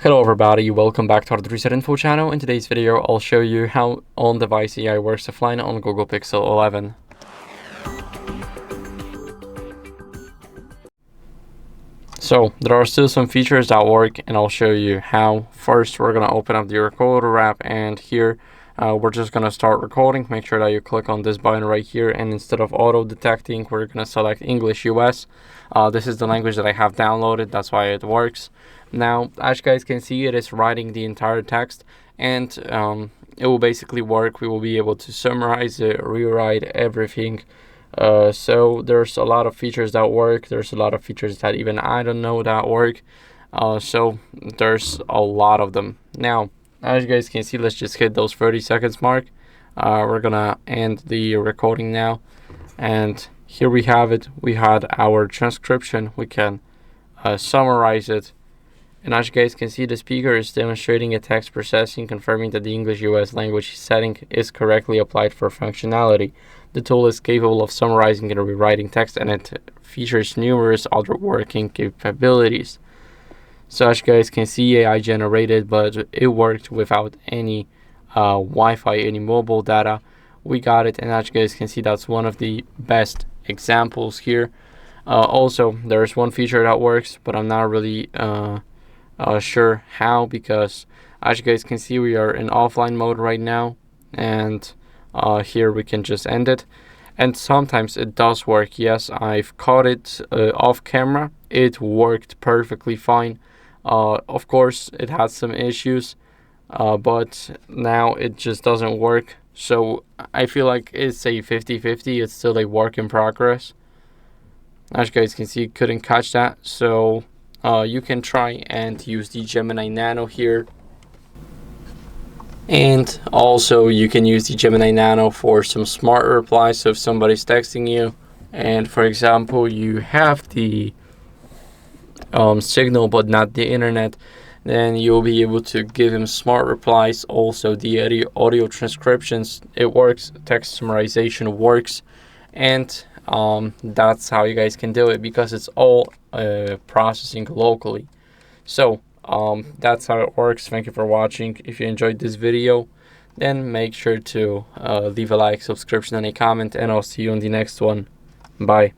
Hello everybody, welcome back to HardReset.Info channel. In today's video, I'll show you how on-device AI works offline on Google Pixel 11. So there are still some features that work, and I'll show you how. First, we're gonna open up the recorder app, and here we're just gonna start recording. Make sure that you click on this button right here, and instead of auto detecting, we're gonna select English US. This is the language that I have downloaded, that's why it works. Now, as you guys can see, it is writing the entire text, and it will basically work. We will be able to summarize it, rewrite everything. So there's a lot of features that work. There's a lot of features that even I don't know that work. So there's a lot of them. Now, as you guys can see, let's just hit those 30 seconds mark. We're gonna end the recording now, and here we have it. We had our transcription. We can summarize it. And as you guys can see, the speaker is demonstrating a text processing, confirming that the English US language setting is correctly applied for functionality. The tool is capable of summarizing and rewriting text, and it features numerous other working capabilities. So as you guys can see, AI generated, but it worked without any Wi-Fi, any mobile data. We got it, and as you guys can see, that's one of the best examples here. Also, there's one feature that works, but I'm not really sure how, because as you guys can see, we are in offline mode right now, and here we can just end it. And sometimes it does work. Yes, I've caught it off camera. It worked perfectly fine. Of course, it had some issues, but now it just doesn't work. So I feel like it's a 50-50. It's still a work in progress. As you guys can see, couldn't catch that. So you can try and use the Gemini Nano here. And also you can use the Gemini Nano for some smart replies. So if somebody's texting you, and for example, you have the signal but not the internet, then you'll be able to give him smart replies. Also the audio transcriptions, it works. Text summarization works. And that's how you guys can do it, because it's all processing locally. So that's how it works. Thank you for watching. If you enjoyed this video, then make sure to leave a like, subscription, and a comment, and I'll see you on the next one. Bye.